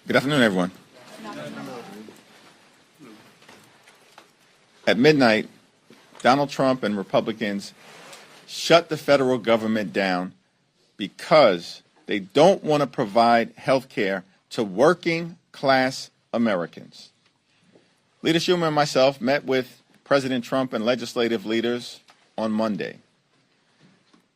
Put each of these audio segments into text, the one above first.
Good afternoon, everyone. At midnight, Donald Trump and Republicans shut the federal government down because they don't want to provide health care to working class Americans. Leader Schumer and myself met with President Trump and legislative leaders on Monday.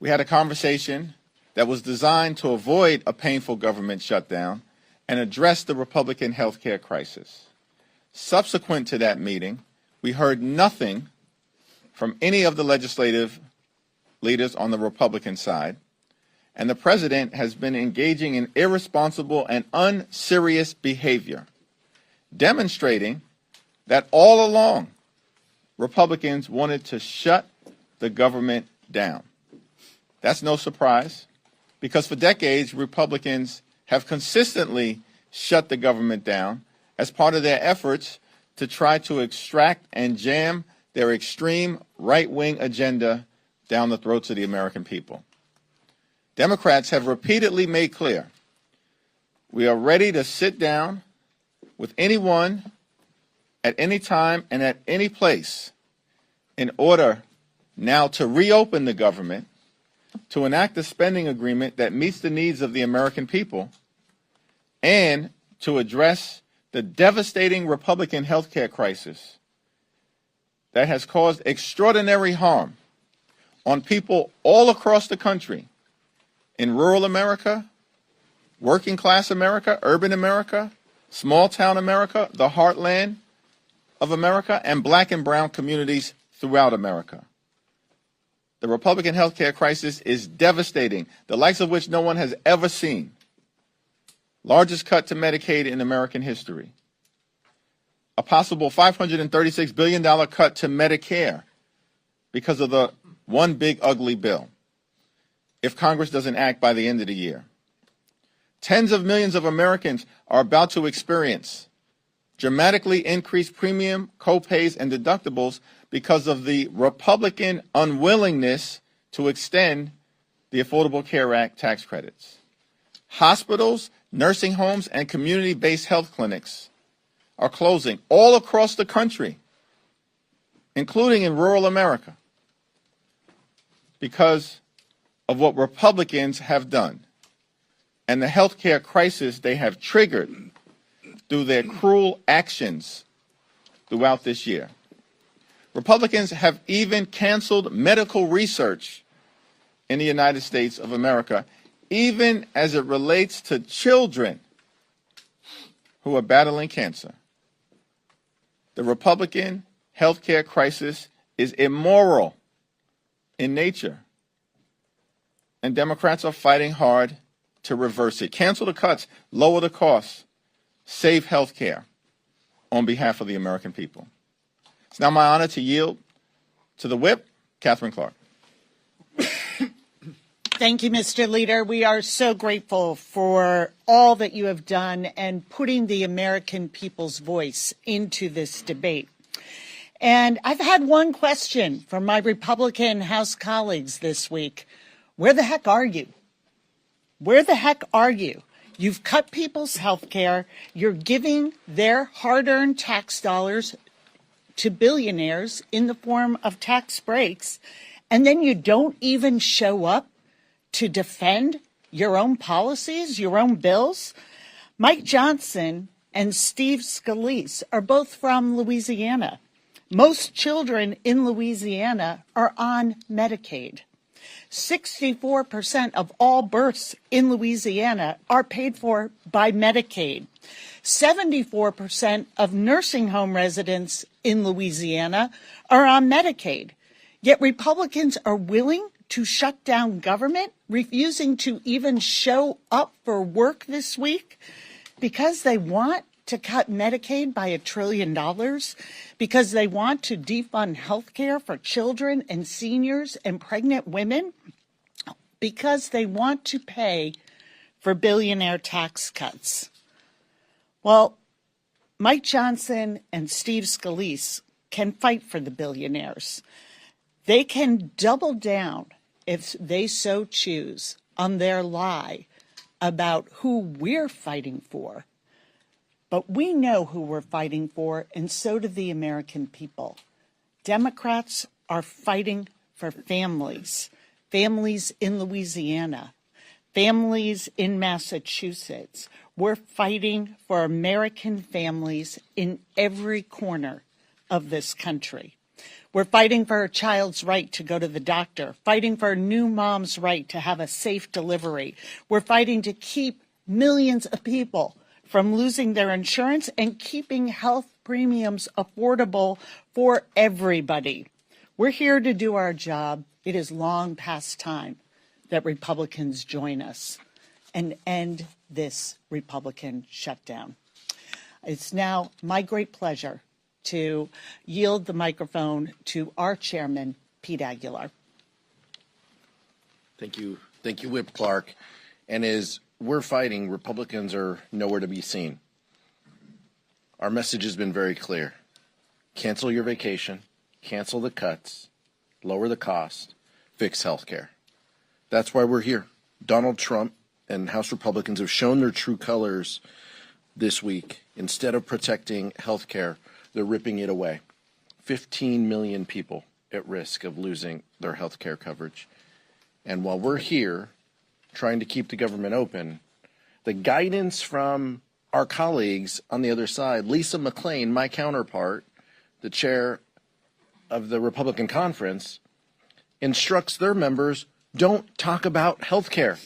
We had a conversation that was designed to avoid a painful government shutdown and address the Republican health care crisis. Subsequent to that meeting, we heard nothing from any of the legislative leaders on the Republican side, and the president has been engaging in irresponsible and unserious behavior, demonstrating that all along Republicans wanted to shut the government down. That's no surprise, because for decades Republicans have consistently shut the government down as part of their efforts to try to extract and jam their extreme right-wing agenda down the throats of the American people. Democrats have repeatedly made clear we are ready to sit down with anyone at any time and at any place in order now to reopen the government, to enact a spending agreement that meets the needs of the American people, and to address the devastating Republican health care crisis that has caused extraordinary harm on people all across the country, in rural America, working class America, urban America, small town America, the heartland of America, and black and brown communities throughout America. The Republican health care crisis is devastating, the likes of which no one has ever seen. Largest cut to Medicaid in American history. A possible $536 billion cut to Medicare because of the one big ugly bill, if Congress doesn't act by the end of the year. Tens of millions of Americans are about to experience dramatically increased premium, co-pays, and deductibles because of the Republican unwillingness to extend the Affordable Care Act tax credits. Hospitals, nursing homes, and community-based health clinics are closing all across the country, including in rural America, because of what Republicans have done and the health care crisis they have triggered through their cruel actions throughout this year. Republicans have even canceled medical research in the United States of America, even as it relates to children who are battling cancer. The Republican health care crisis is immoral in nature, and Democrats are fighting hard to reverse it. Cancel the cuts, lower the costs, save health care on behalf of the American people. It's now my honor to yield to the whip, Catherine Clark. Thank you, Mr. Leader. We are so grateful for all that you have done and putting the American people's voice into this debate. And I've had one question from my Republican House colleagues this week. Where the heck are you? Where the heck are you? You've cut people's health care. You're giving their hard-earned tax dollars to billionaires in the form of tax breaks, and then you don't even show up to defend your own policies, your own bills. Mike Johnson and Steve Scalise are both from Louisiana. Most children in Louisiana are on Medicaid. 64% of all births in Louisiana are paid for by Medicaid. 74% of nursing home residents in Louisiana are on Medicaid. Yet Republicans are willing to shut down government, refusing to even show up for work this week because they want to cut Medicaid by $1 trillion, because they want to defund health care for children and seniors and pregnant women, because they want to pay for billionaire tax cuts. Well, Mike Johnson and Steve Scalise can fight for the billionaires. They can double down, if they so choose, on their lie about who we're fighting for. But we know who we're fighting for, and so do the American people. Democrats are fighting for families, families in Louisiana, families in Massachusetts. We're fighting for American families in every corner of this country. We're fighting for a child's right to go to the doctor, fighting for a new mom's right to have a safe delivery. We're fighting to keep millions of people from losing their insurance and keeping health premiums affordable for everybody. We're here to do our job. It is long past time that Republicans join us and end this Republican shutdown. It's now my great pleasure to yield the microphone to our chairman, Pete Aguilar. Thank you, Whip Clark. And as we're fighting, Republicans are nowhere to be seen. Our message has been very clear. Cancel your vacation, cancel the cuts, lower the cost, fix health care. That's why we're here. Donald Trump and House Republicans have shown their true colors this week. Instead of protecting health care, they're ripping it away. 15 million people at risk of losing their health care coverage. And while we're here trying to keep the government open, the guidance from our colleagues on the other side, Lisa McClain, my counterpart, the chair of the Republican conference, instructs their members, don't talk about health care.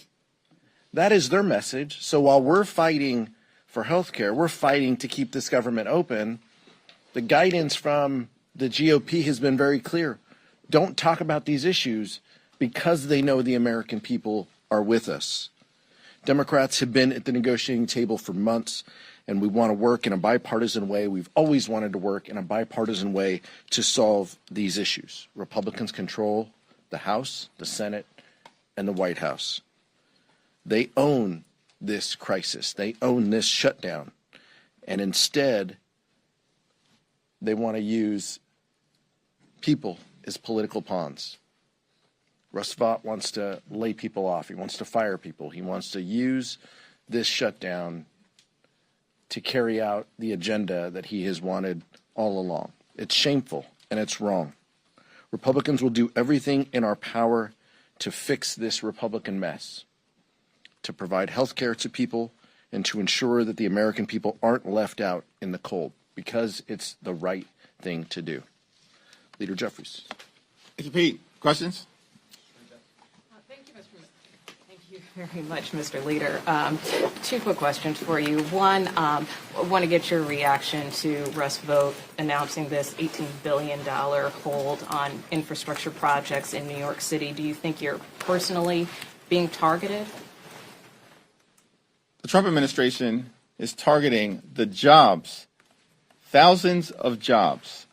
That is their message. So while we're fighting for health care, we're fighting to keep this government open. The guidance from the GOP has been very clear. Don't talk about these issues because they know the American people are with us. Democrats have been at the negotiating table for months, and we want to work in a bipartisan way. We've always wanted to work in a bipartisan way to solve these issues. Republicans control the House, the Senate, and the White House. They own this crisis. They own this shutdown. And instead, they want to use people as political pawns. Russ Vought wants to lay people off. He wants to fire people. He wants to use this shutdown to carry out the agenda that he has wanted all along. It's shameful and it's wrong. Republicans will do everything in our power to fix this Republican mess, to provide health care to people, and to ensure that the American people aren't left out in the cold, because it's the right thing to do. Leader Jeffries. Thank you, Pete. Questions? Thank you very much, Mr. Leader. Two quick questions for you. One, I want to get your reaction to Russ Vought announcing this $18 billion hold on infrastructure projects in New York City. Do you think you're personally being targeted? The Trump administration is targeting the jobs, thousands of jobs,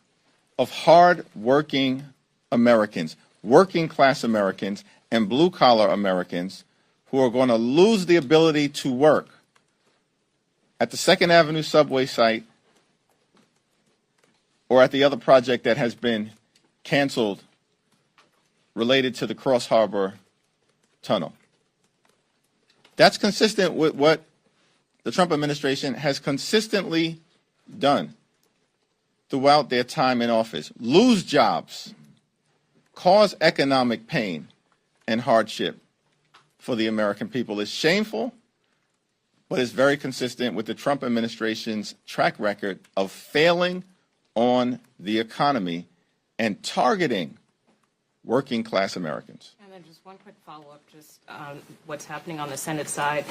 of hard-working Americans, working-class Americans, and blue-collar Americans who are going to lose the ability to work at the 2nd Avenue subway site or at the other project that has been canceled related to the Cross Harbor Tunnel. That's consistent with what the Trump administration has consistently done throughout their time in office. Lose jobs, cause economic pain and hardship for the American people. It's shameful, but it's very consistent with the Trump administration's track record of failing on the economy and targeting working class Americans. And then just one quick follow-up, just what's happening on the Senate side.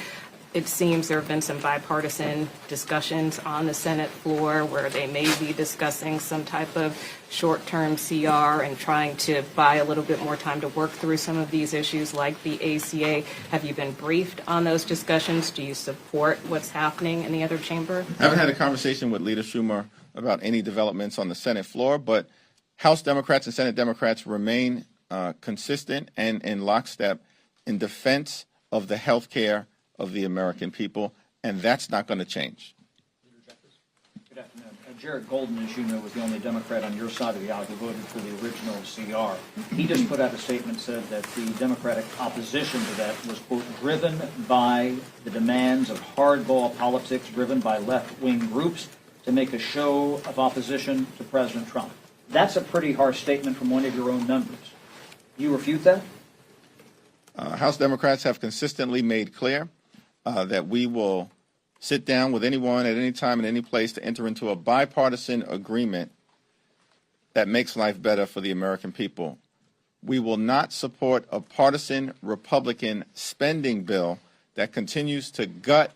It seems there have been some bipartisan discussions on the Senate floor where they may be discussing some type of short-term CR and trying to buy a little bit more time to work through some of these issues like the ACA. Have you been briefed on those discussions? Do you support what's happening in the other chamber? I haven't had a conversation with Leader Schumer about any developments on the Senate floor, but House Democrats and Senate Democrats remain consistent and in lockstep in defense of the health care of the American people, and that's not going to change. Good afternoon. Jared Golden, as you know, was the only Democrat on your side of the aisle who voted for the original CR. He just put out a statement, said that the Democratic opposition to that was, quote, driven by the demands of hardball politics, driven by left-wing groups to make a show of opposition to President Trump. That's a pretty harsh statement from one of your own members. Do you refute that? House Democrats have consistently made clear that we will sit down with anyone at any time and any place to enter into a bipartisan agreement that makes life better for the American people. We will not support a partisan Republican spending bill that continues to gut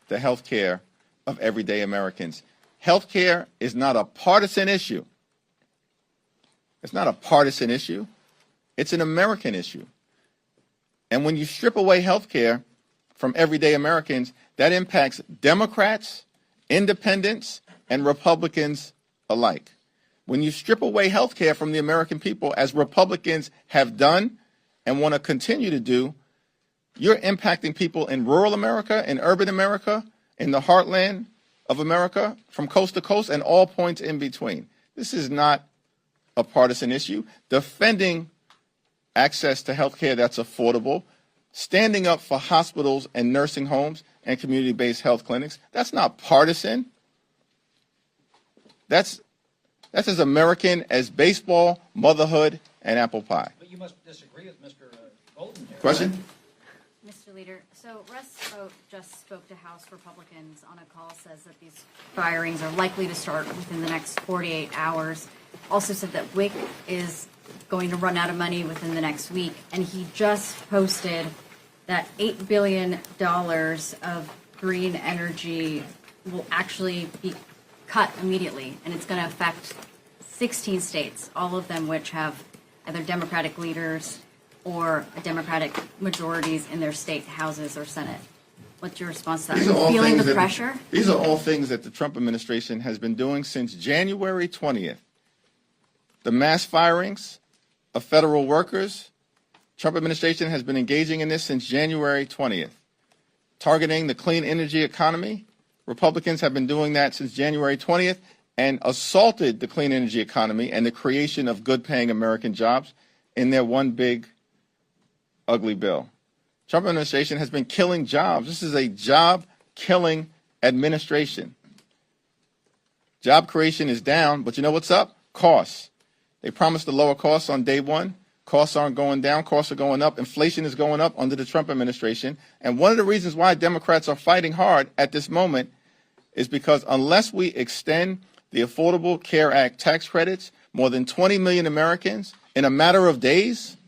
the health care of everyday Americans. Health care is not a partisan issue. It's not a partisan issue. It's an American issue. And when you strip away health care from everyday Americans, that impacts Democrats, independents, and Republicans alike. When you strip away health care from the American people, as Republicans have done and want to continue to do, you're impacting people in rural America, in urban America, in the heartland of America, from coast to coast, and all points in between. This is not a partisan issue. Defending access to health care that's affordable, standing up for hospitals and nursing homes and community-based health clinics, that's not partisan. That's as American as baseball, motherhood, and apple pie. But you must disagree with Mr. Golden here. Question? Mr. Leader, so Russ just spoke to House Republicans on a call, says that these firings are likely to start within the next 48 hours. Also said that WIC is going to run out of money within the next week. And he just posted that $8 billion of green energy will actually be cut immediately. And it's going to affect 16 states, all of them which have either Democratic leaders or Democratic majorities in their state houses or Senate. What's your response to that? Are you feeling the pressure? These are all things that the Trump administration has been doing since January 20th. The mass firings of federal workers, Trump administration has been engaging in this since January 20th. Targeting the clean energy economy, Republicans have been doing that since January 20th and assaulted the clean energy economy and the creation of good-paying American jobs in their one big ugly bill. Trump administration has been killing jobs. This is a job-killing administration. Job creation is down, but you know what's up? Costs. They promised to lower costs on day one. Costs aren't going down. Costs are going up. Inflation is going up under the Trump administration. And one of the reasons why Democrats are fighting hard at this moment is because unless we extend the Affordable Care Act tax credits, more than 20 million Americans in a matter of days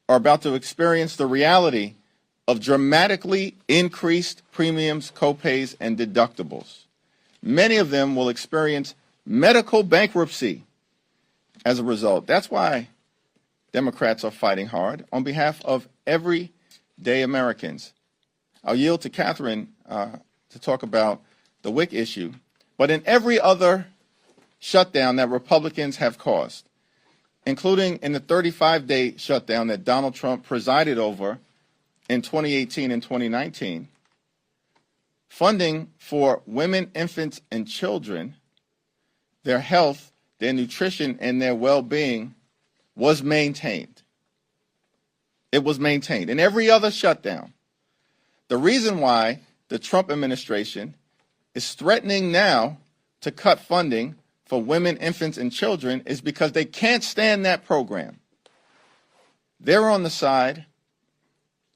are about to experience the reality of dramatically increased premiums, copays, and deductibles. Many of them will experience medical bankruptcy as a result. That's why Democrats are fighting hard on behalf of everyday Americans. I'll yield to Catherine to talk about the WIC issue. But in every other shutdown that Republicans have caused, including in the 35-day shutdown that Donald Trump presided over in 2018 and 2019, funding for women, infants, and children, their health, their nutrition, and their well-being was maintained. It was maintained. In every other shutdown, the reason why the Trump administration is threatening now to cut funding for women, infants, and children is because they can't stand that program. They're on the side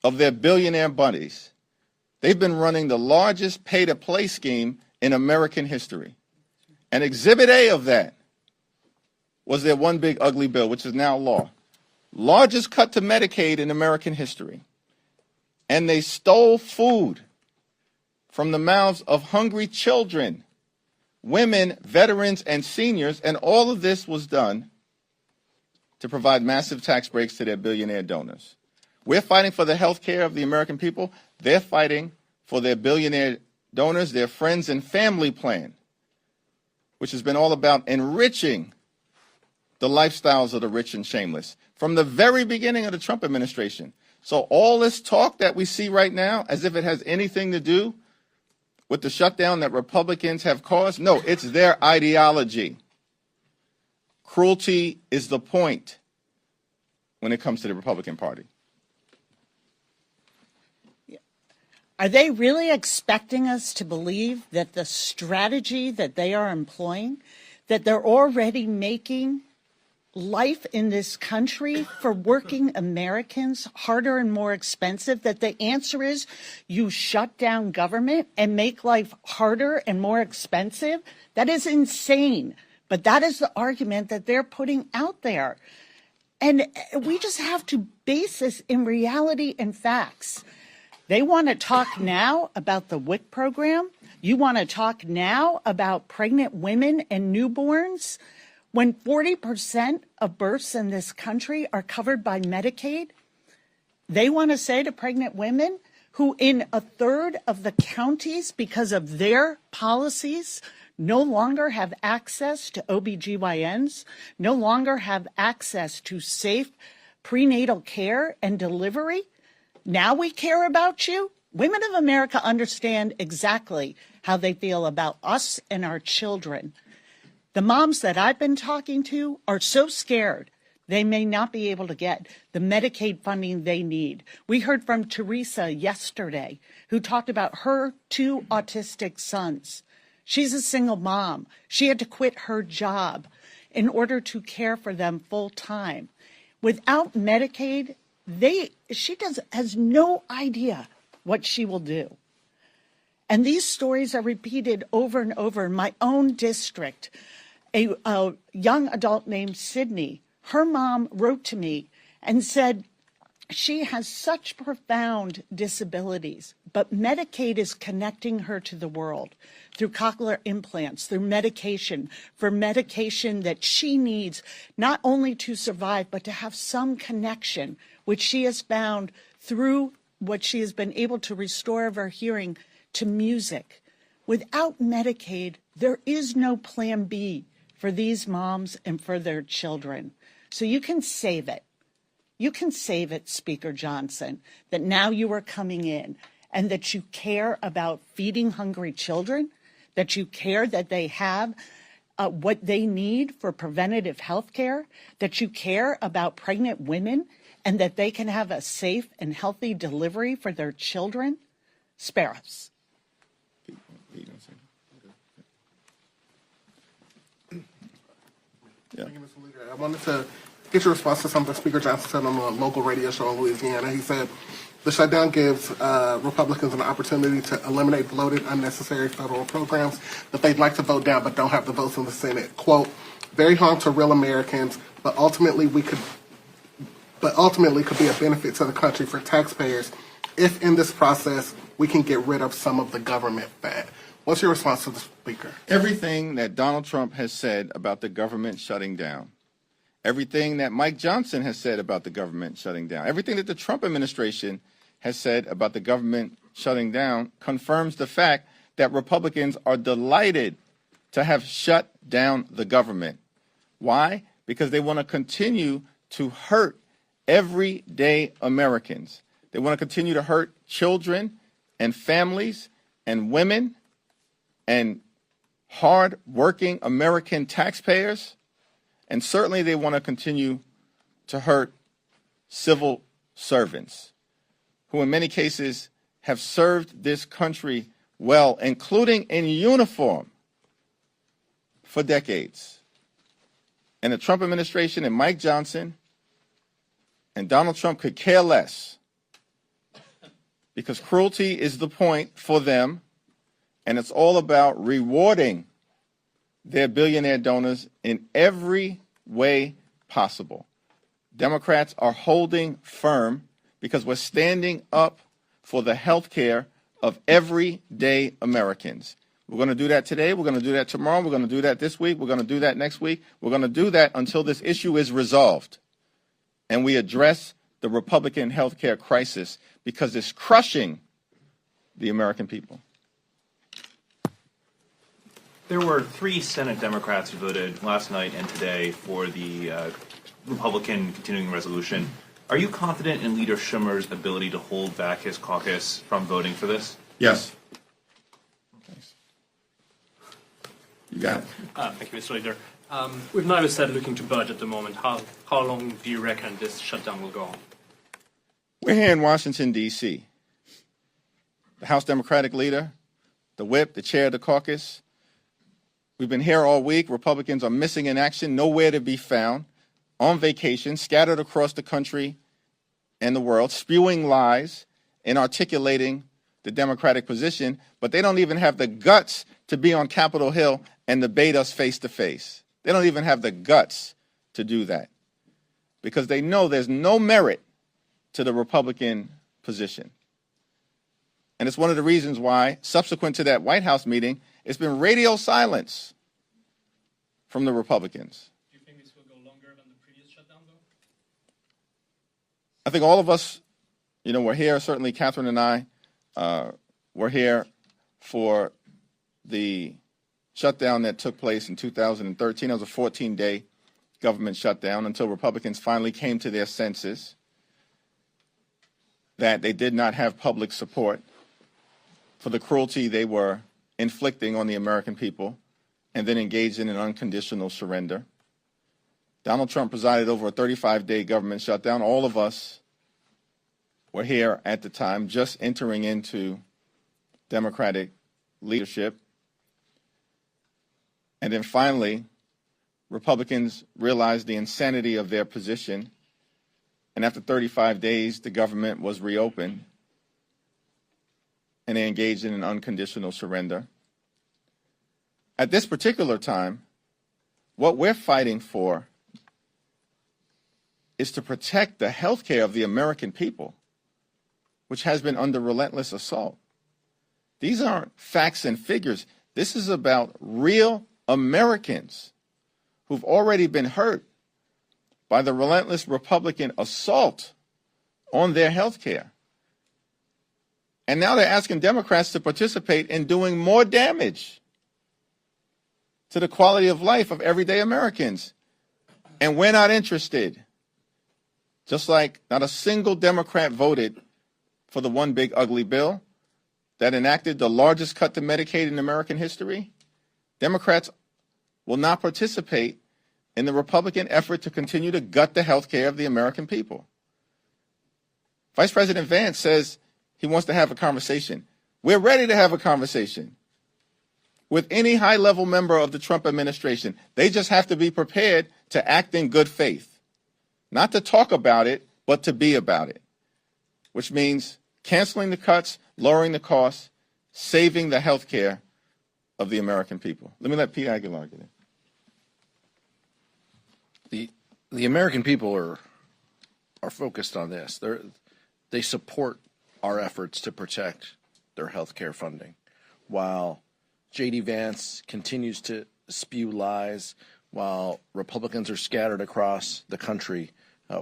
of their billionaire buddies. They've been running the largest pay-to-play scheme in American history. And Exhibit A of that was their one big ugly bill, which is now law. Largest cut to Medicaid in American history. And they stole food from the mouths of hungry children, women, veterans, and seniors, and all of this was done to provide massive tax breaks to their billionaire donors. We're fighting for the health care of the American people. They're fighting for their billionaire donors, their friends and family plan, which has been all about enriching the lifestyles of the rich and shameless from the very beginning of the Trump administration. So all this talk that we see right now, as if it has anything to do with the shutdown that Republicans have caused? No, it's their ideology. Cruelty is the point when it comes to the Republican Party. Are they really expecting us to believe that the strategy that they are employing, that they're already making life in this country for working Americans harder and more expensive, that the answer is you shut down government and make life harder and more expensive? That is insane. But that is the argument that they're putting out there. And we just have to base this in reality and facts. They want to talk now about the WIC program. You want to talk now about pregnant women and newborns when 40% of births in this country are covered by Medicaid. They want to say to pregnant women who in a third of the counties, because of their policies, no longer have access to OBGYNs, no longer have access to safe prenatal care and delivery. Now we care about you. Women of America understand exactly how they feel about us and our children. The moms that I've been talking to are so scared they may not be able to get the Medicaid funding they need. We heard from Teresa yesterday, who talked about her 2 autistic sons. She's a single mom. She had to quit her job in order to care for them full time. Without Medicaid, she has no idea what she will do. And these stories are repeated over and over in my own district. A young adult named Sydney, her mom wrote to me and said she has such profound disabilities, but Medicaid is connecting her to the world through cochlear implants, through medication, for medication that she needs not only to survive, but to have some connection, which she has found through what she has been able to restore of her hearing to music. Without Medicaid, there is no plan B for these moms and for their children. So you can save it. You can save it, Speaker Johnson, that now you are coming in and that you care about feeding hungry children, that you care that they have what they need for preventative health care, that you care about pregnant women and that they can have a safe and healthy delivery for their children. Spare us. Thank you, Mr. Leader. I wanted to get your response to something Speaker Johnson said on a local radio show in Louisiana. He said the shutdown gives Republicans an opportunity to eliminate bloated, unnecessary federal programs that they'd like to vote down but don't have the votes in the Senate. Quote, very harm to real Americans, but ultimately could be a benefit to the country for taxpayers if in this process we can get rid of some of the government fat. What's your response to the Speaker? Everything that Donald Trump has said about the government shutting down, everything that Mike Johnson has said about the government shutting down, everything that the Trump administration has said about the government shutting down confirms the fact that Republicans are delighted to have shut down the government. Why? Because they want to continue to hurt everyday Americans. They want to continue to hurt children and families and women and hard-working American taxpayers. And certainly they want to continue to hurt civil servants who in many cases have served this country well, including in uniform, for decades. And the Trump administration and Mike Johnson and Donald Trump could care less because cruelty is the point for them, and it's all about rewarding their billionaire donors in every way possible. Democrats are holding firm because we're standing up for the health care of everyday Americans. We're going to do that today. We're going to do that tomorrow. We're going to do that this week. We're going to do that next week. We're going to do that until this issue is resolved and we address the Republican health care crisis because it's crushing the American people. There were 3 Senate Democrats who voted last night and today for the Republican continuing resolution. Are you confident in Leader Schumer's ability to hold back his caucus from voting for this? Yes. You got it. Thank you, Mr. Leader. We've neither said looking to budget at the moment. How long do you reckon this shutdown will go on? We're here in Washington, D.C. The House Democratic leader, the whip, the chair of the caucus. We've been here all week. Republicans are missing in action, nowhere to be found, on vacation, scattered across the country and the world, spewing lies and articulating the Democratic position, but they don't even have the guts to be on Capitol Hill and debate us face to face. They don't even have the guts to do that because they know there's no merit to the Republican position. And it's one of the reasons why, subsequent to that White House meeting, it's been radio silence from the Republicans. Do you think this will go longer than the previous shutdown, though? I think all of us, we're here, certainly Catherine and I, we're here for the shutdown that took place in 2013. It was a 14-day government shutdown until Republicans finally came to their senses that they did not have public support for the cruelty they were inflicting on the American people and then engaged in an unconditional surrender. Donald Trump presided over a 35-day government shutdown. All of us were here at the time, just entering into Democratic leadership. And then finally, Republicans realized the insanity of their position. And after 35 days, the government was reopened and they engaged in an unconditional surrender. At this particular time, what we're fighting for is to protect the health care of the American people, which has been under relentless assault. These aren't facts and figures. This is about real Americans who've already been hurt by the relentless Republican assault on their health care. And now they're asking Democrats to participate in doing more damage to the quality of life of everyday Americans. And we're not interested. Just like not a single Democrat voted for the one big ugly bill that enacted the largest cut to Medicaid in American history, Democrats will not participate in the Republican effort to continue to gut the health care of the American people. Vice President Vance says he wants to have a conversation. We're ready to have a conversation with any high-level member of the Trump administration. They just have to be prepared to act in good faith, not to talk about it, but to be about it, which means canceling the cuts, lowering the costs, saving the health care of the American people. Let me let Pete Aguilar get in. The American people are focused on this. They support our efforts to protect their health care funding. While J.D. Vance continues to spew lies, while Republicans are scattered across the country,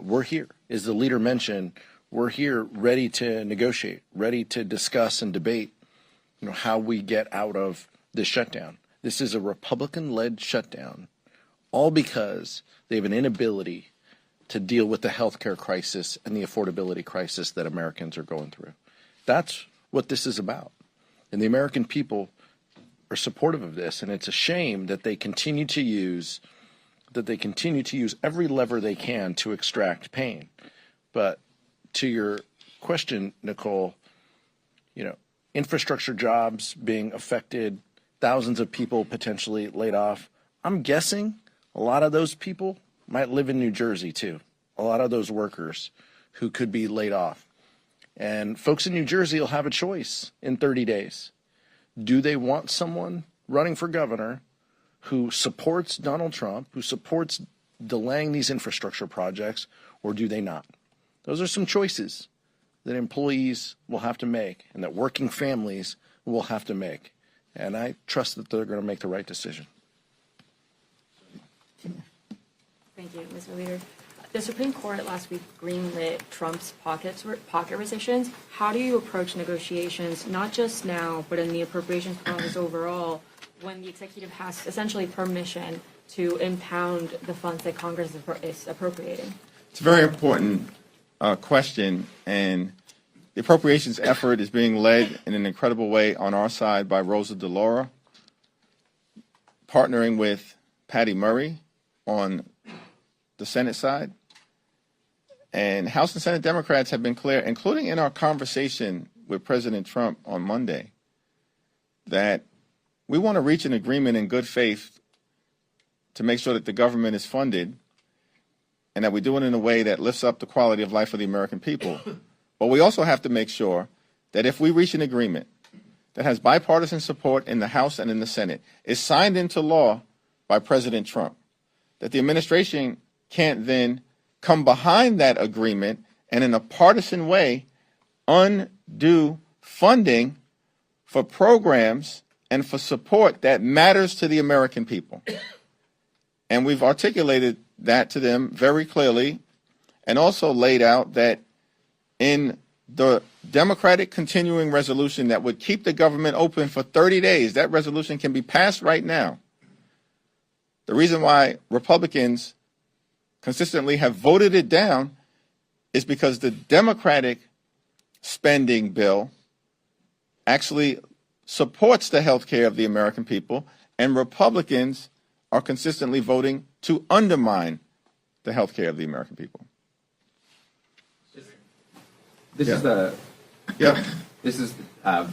we're here. As the leader mentioned, we're here ready to negotiate, ready to discuss and debate how we get out of this shutdown. This is a Republican-led shutdown, all because they have an inability to deal with the healthcare crisis and the affordability crisis that Americans are going through. That's what this is about. And the American people are supportive of this, and it's a shame that they continue to use every lever they can to extract pain. But to your question, Nicole, infrastructure jobs being affected, thousands of people potentially laid off. I'm guessing a lot of those people might live in New Jersey too. A lot of those workers who could be laid off. And folks in New Jersey will have a choice in 30 days. Do they want someone running for governor who supports Donald Trump, who supports delaying these infrastructure projects, or do they not? Those are some choices that employees will have to make and that working families will have to make. And I trust that they're going to make the right decision. Thank you, Mr. Leader. The Supreme Court last week greenlit Trump's pocket rescissions. How do you approach negotiations, not just now, but in the appropriations process overall, when the executive has essentially permission to impound the funds that Congress is appropriating? It's a very important question, and the appropriations effort is being led in an incredible way on our side by Rosa DeLauro. partnering with Patty Murray on the Senate side. And House and Senate Democrats have been clear, including in our conversation with President Trump on Monday, that we want to reach an agreement in good faith to make sure that the government is funded and that we do it in a way that lifts up the quality of life for the American people. But we also have to make sure that if we reach an agreement that has bipartisan support in the House and in the Senate, is signed into law by President Trump, that the administration can't then come behind that agreement and in a partisan way undo funding for programs and for support that matters to the American people. And we've articulated that to them very clearly and also laid out that in the Democratic continuing resolution that would keep the government open for 30 days, that resolution can be passed right now. The reason why Republicans consistently have voted it down is because the Democratic spending bill actually supports the health care of the American people, and Republicans are consistently voting to undermine the health care of the American people. This is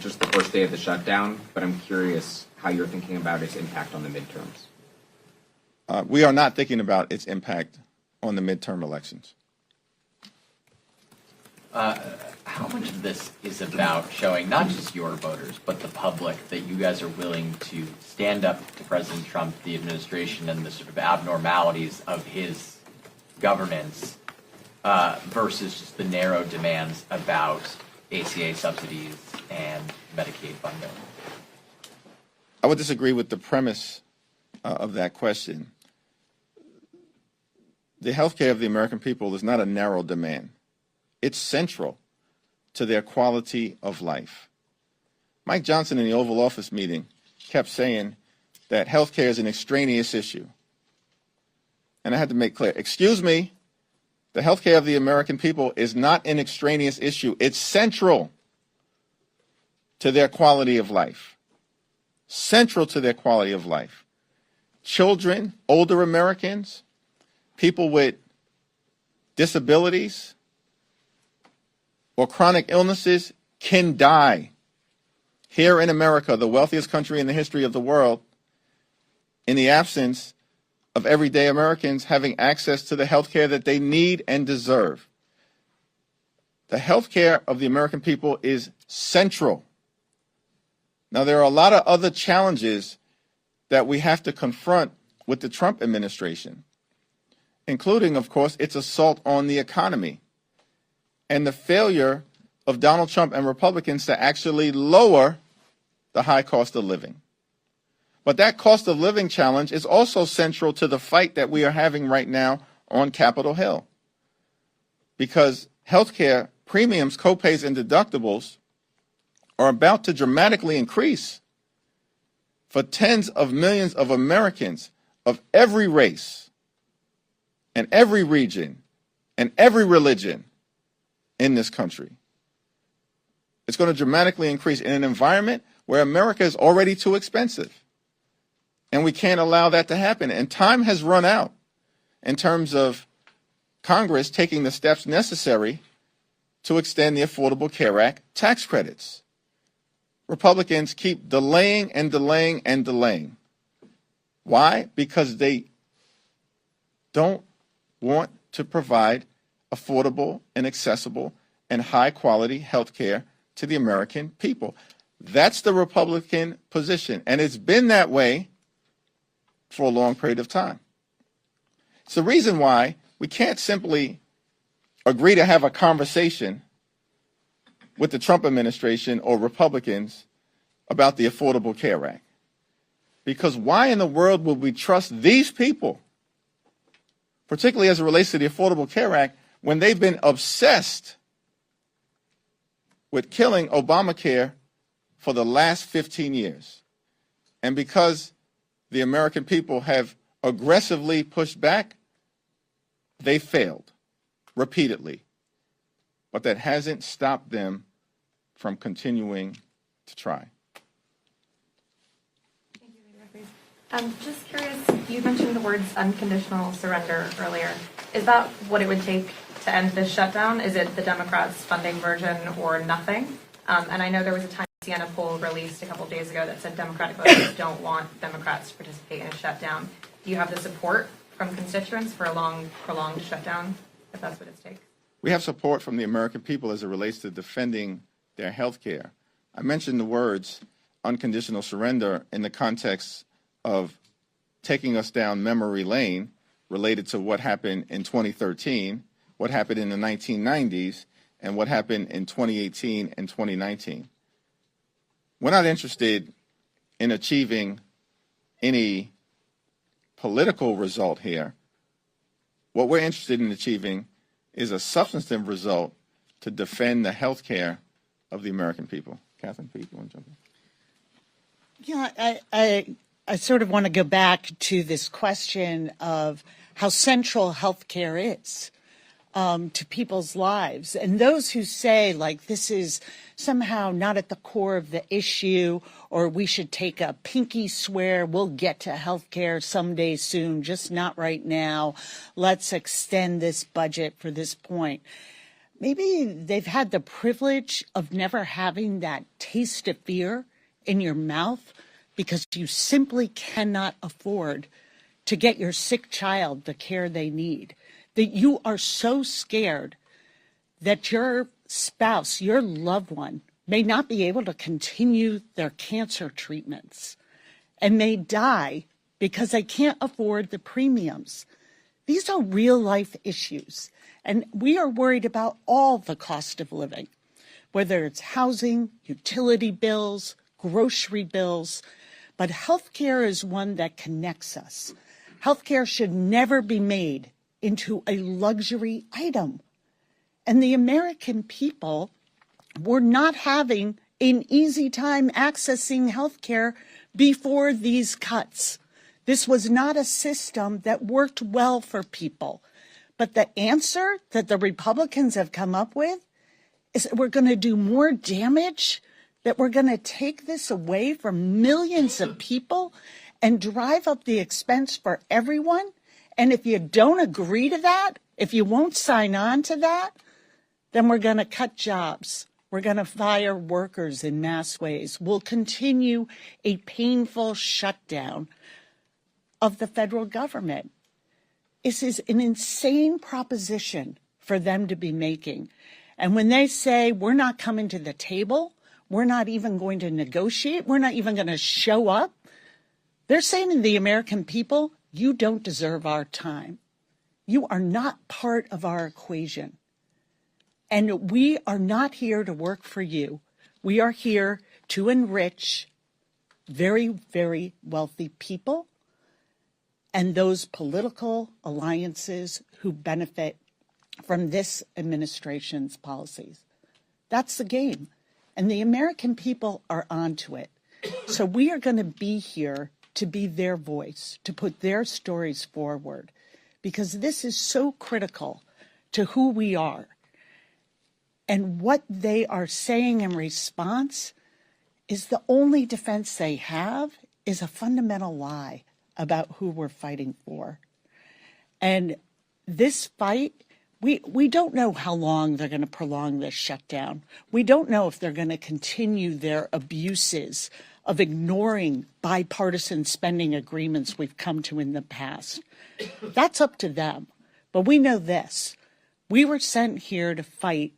just the first day of the shutdown, but I'm curious how you're thinking about its impact on the midterms. We are not thinking about its impact on the midterm elections. How much of this is about showing not just your voters, but the public, that you guys are willing to stand up to President Trump, the administration, and the sort of abnormalities of his governance versus just the narrow demands about ACA subsidies and Medicaid funding? I would disagree with the premise of that question. The health care of the American people is not a narrow demand. It's central to their quality of life. Mike Johnson in the Oval Office meeting kept saying that health care is an extraneous issue. And I had to make clear, excuse me, the health care of the American people is not an extraneous issue. It's central to their quality of life. Central to their quality of life. Children, older Americans, people with disabilities or chronic illnesses can die. Here in America, the wealthiest country in the history of the world, in the absence of everyday Americans having access to the health care that they need and deserve. The health care of the American people is central. Now, there are a lot of other challenges that we have to confront with the Trump administration, including, of course, its assault on the economy and the failure of Donald Trump and Republicans to actually lower the high cost of living. But that cost of living challenge is also central to the fight that we are having right now on Capitol Hill. Because healthcare premiums, copays, and deductibles are about to dramatically increase for tens of millions of Americans of every race and every region and every religion in this country. It's going to dramatically increase in an environment where America is already too expensive. And we can't allow that to happen. And time has run out in terms of Congress taking the steps necessary to extend the Affordable Care Act tax credits. Republicans keep delaying and delaying and delaying. Why? Because they don't want to provide affordable and accessible and high-quality health care to the American people. That's the Republican position, and it's been that way for a long period of time. It's the reason why we can't simply agree to have a conversation with the Trump administration or Republicans about the Affordable Care Act. Because why in the world would we trust these people, particularly as it relates to the Affordable Care Act, when they've been obsessed with killing Obamacare for the last 15 years? And because the American people have aggressively pushed back, they failed repeatedly. But that hasn't stopped them from continuing to try. Just curious, you mentioned the words unconditional surrender earlier. Is that what it would take to end this shutdown? Is it the Democrats' funding version or nothing? And I know there was a Times Siena poll released a couple of days ago that said Democratic voters don't want Democrats to participate in a shutdown. Do you have the support from constituents for a prolonged shutdown, if that's what it takes? We have support from the American people as it relates to defending their health care. I mentioned the words unconditional surrender in the context of taking us down memory lane related to what happened in 2013, what happened in the 1990s, and what happened in 2018 and 2019. We're not interested in achieving any political result here. What we're interested in achieving is a substantive result to defend the health care of the American people. Catherine, Pete, you want to jump in? Yeah, I sort of want to go back to this question of how central healthcare is to people's lives. And those who say, like, this is somehow not at the core of the issue, or we should take a pinky swear, we'll get to healthcare someday soon, just not right now. Let's extend this budget for this point. Maybe they've had the privilege of never having that taste of fear in your mouth because you simply cannot afford to get your sick child the care they need. That you are so scared that your spouse, your loved one, may not be able to continue their cancer treatments and may die because they can't afford the premiums. These are real life issues, and we are worried about all the cost of living, whether it's housing, utility bills, grocery bills, but healthcare is one that connects us. Healthcare should never be made into a luxury item. And the American people were not having an easy time accessing healthcare before these cuts. This was not a system that worked well for people. But the answer that the Republicans have come up with is that we're going to do more damage, that we're going to take this away from millions of people and drive up the expense for everyone. And if you don't agree to that, if you won't sign on to that, then we're going to cut jobs. We're going to fire workers in mass ways. We'll continue a painful shutdown of the federal government. This is an insane proposition for them to be making. And when they say we're not coming to the table, we're not even going to negotiate, we're not even going to show up, they're saying to the American people, you don't deserve our time. You are not part of our equation. And we are not here to work for you. We are here to enrich very, very wealthy people and those political alliances who benefit from this administration's policies. That's the game. And the American people are onto it. So we are going to be here to be their voice, to put their stories forward, because this is so critical to who we are. And what they are saying in response is the only defense they have is a fundamental lie about who we're fighting for. And this fight, we don't know how long they're going to prolong this shutdown. We don't know if they're going to continue their abuses of ignoring bipartisan spending agreements we've come to in the past. That's up to them. But we know this. We were sent here to fight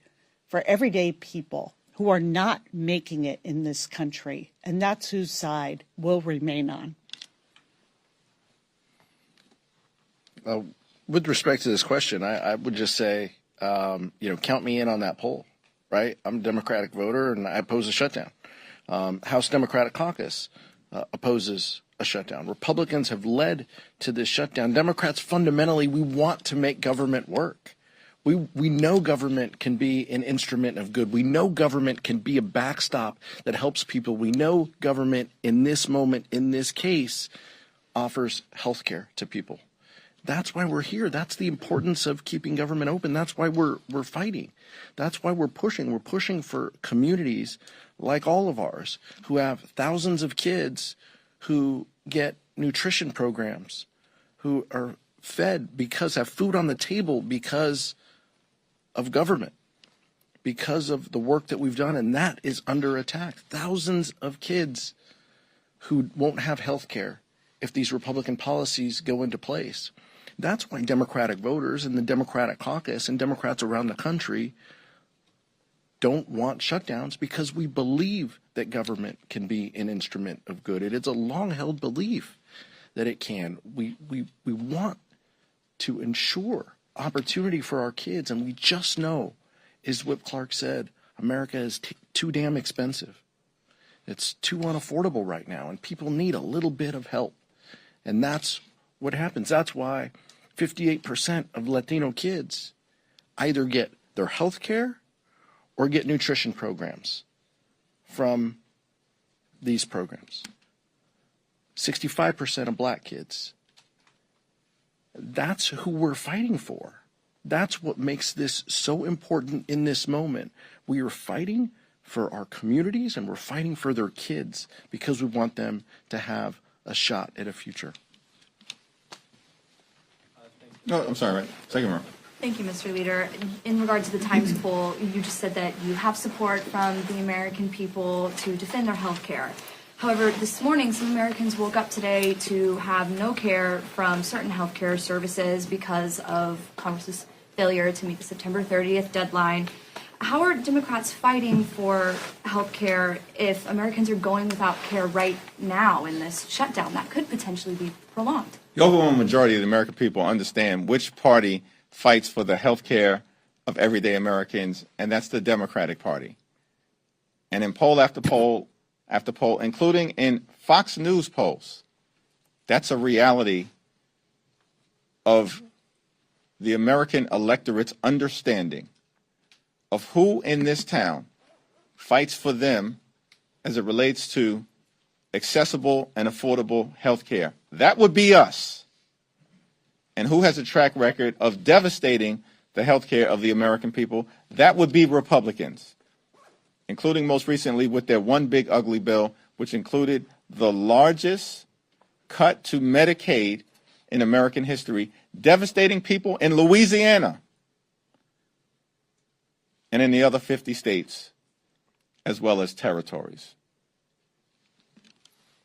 for everyday people who are not making it in this country, and that's whose side we'll remain on. With respect to this question, I would just say, count me in on that poll, right? I'm a Democratic voter, and I oppose a shutdown. House Democratic Caucus opposes a shutdown. Republicans have led to this shutdown. Democrats, fundamentally, we want to make government work. We know government can be an instrument of good. We know government can be a backstop that helps people. We know government in this moment, in this case, offers health care to people. That's why we're here. That's the importance of keeping government open. That's why we're fighting. That's why we're pushing. We're pushing for communities like all of ours who have thousands of kids who get nutrition programs, who are fed because have food on the table because of government, because of the work that we've done, and that is under attack. Thousands of kids who won't have health care if these Republican policies go into place. That's why Democratic voters and the Democratic caucus and Democrats around the country don't want shutdowns, because we believe that government can be an instrument of good. It is a long-held belief that it can. We want to ensure opportunity for our kids, and we just know, is what Clark said, America is too damn expensive. It's too unaffordable right now, and people need a little bit of help. And that's what happens. That's why 58% of Latino kids either get their health care or get nutrition programs from these programs. 65% of black kids. That's who we're fighting for. That's what makes this so important in this moment. We are fighting for our communities, and we're fighting for their kids because we want them to have a shot at a future. No, I'm sorry, right? Second row. Thank you, Mr. Leader. In regard to the Times poll, you just said that you have support from the American people to defend their health care. However, this morning, some Americans woke up today to have no care from certain health care services because of Congress's failure to meet the September 30th deadline. How are Democrats fighting for health care if Americans are going without care right now in this shutdown that could potentially be prolonged? The overwhelming majority of the American people understand which party fights for the health care of everyday Americans, and that's the Democratic Party. And in poll after poll after poll, including in Fox News polls, that's a reality of the American electorate's understanding of who in this town fights for them as it relates to accessible and affordable health care. That would be us. And who has a track record of devastating the health care of the American people? That would be Republicans, including most recently with their one big ugly bill, which included the largest cut to Medicaid in American history, devastating people in Louisiana and in the other 50 states, as well as territories.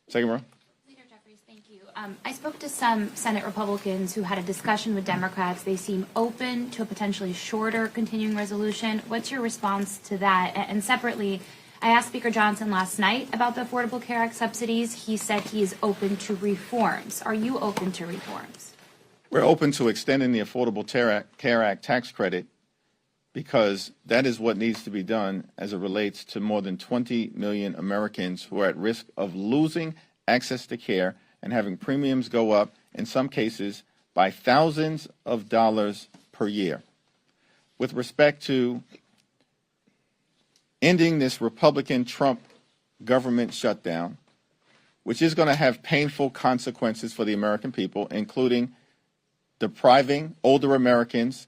Second row. Leader Jeffries, thank you. I spoke to some Senate Republicans who had a discussion with Democrats. They seem open to a potentially shorter continuing resolution. What's your response to that? And separately, I asked Speaker Johnson last night about the Affordable Care Act subsidies. He said he is open to reforms. Are you open to reforms? We're open to extending the Affordable Care Act tax credit because that is what needs to be done as it relates to more than 20 million Americans who are at risk of losing access to care and having premiums go up, in some cases, by thousands of dollars per year. With respect to ending this Republican Trump government shutdown, which is going to have painful consequences for the American people, including depriving older Americans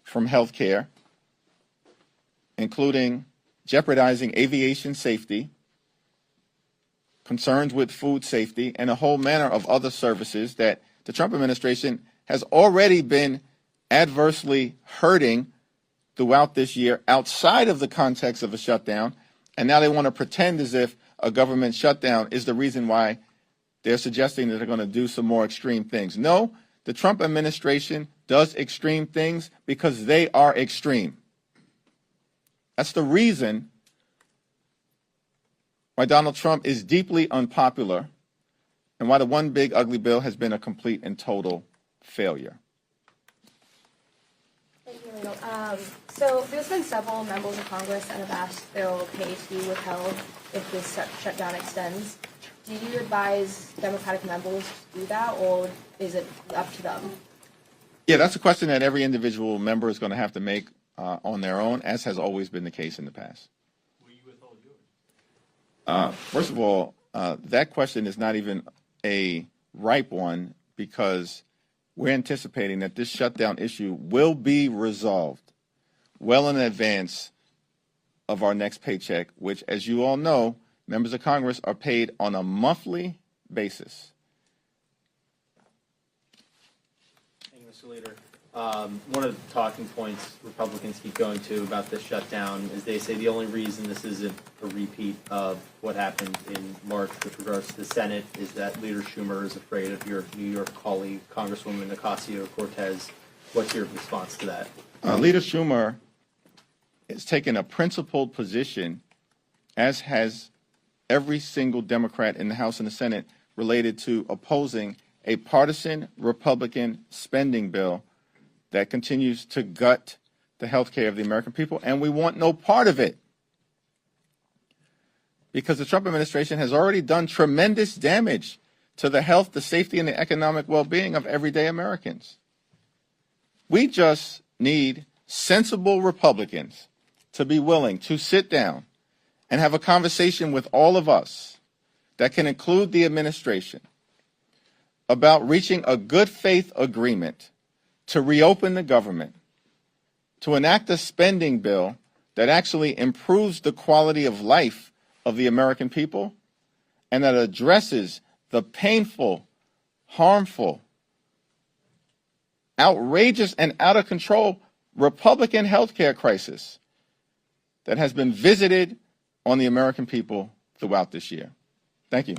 from health care, including jeopardizing aviation safety, concerns with food safety, and a whole manner of other services that the Trump administration has already been adversely hurting throughout this year outside of the context of a shutdown. And now they want to pretend as if a government shutdown is the reason why they're suggesting that they're going to do some more extreme things. No, the Trump administration does extreme things because they are extreme. That's the reason why Donald Trump is deeply unpopular and why the one big ugly bill has been a complete and total failure. Thank you, Randall. So there's been several members of Congress that have asked their pay to be withheld if this shutdown extends. Do you advise Democratic members to do that, or is it up to them? Yeah, that's a question that every individual member is going to have to make on their own, as has always been the case in the past. Will you withhold yours? First of all, that question is not even a ripe one because we're anticipating that this shutdown issue will be resolved well in advance of our next paycheck, which, as you all know, members of Congress are paid on a monthly basis. Mr. Leader. One of the talking points Republicans keep going to about this shutdown is they say the only reason this isn't a repeat of what happened in March with regards to the Senate is that Leader Schumer is afraid of your New York colleague, Congresswoman Ocasio-Cortez. What's your response to that? Leader Schumer has taken a principled position, as has every single Democrat in the House and the Senate, related to opposing a partisan Republican spending bill that continues to gut the health care of the American people, and we want no part of it. Because the Trump administration has already done tremendous damage to the health, the safety, and the economic well-being of everyday Americans. We just need sensible Republicans to be willing to sit down and have a conversation with all of us that can include the administration about reaching a good faith agreement to reopen the government, to enact a spending bill that actually improves the quality of life of the American people and that addresses the painful, harmful, outrageous, and out of control Republican health care crisis that has been visited on the American people throughout this year. Thank you.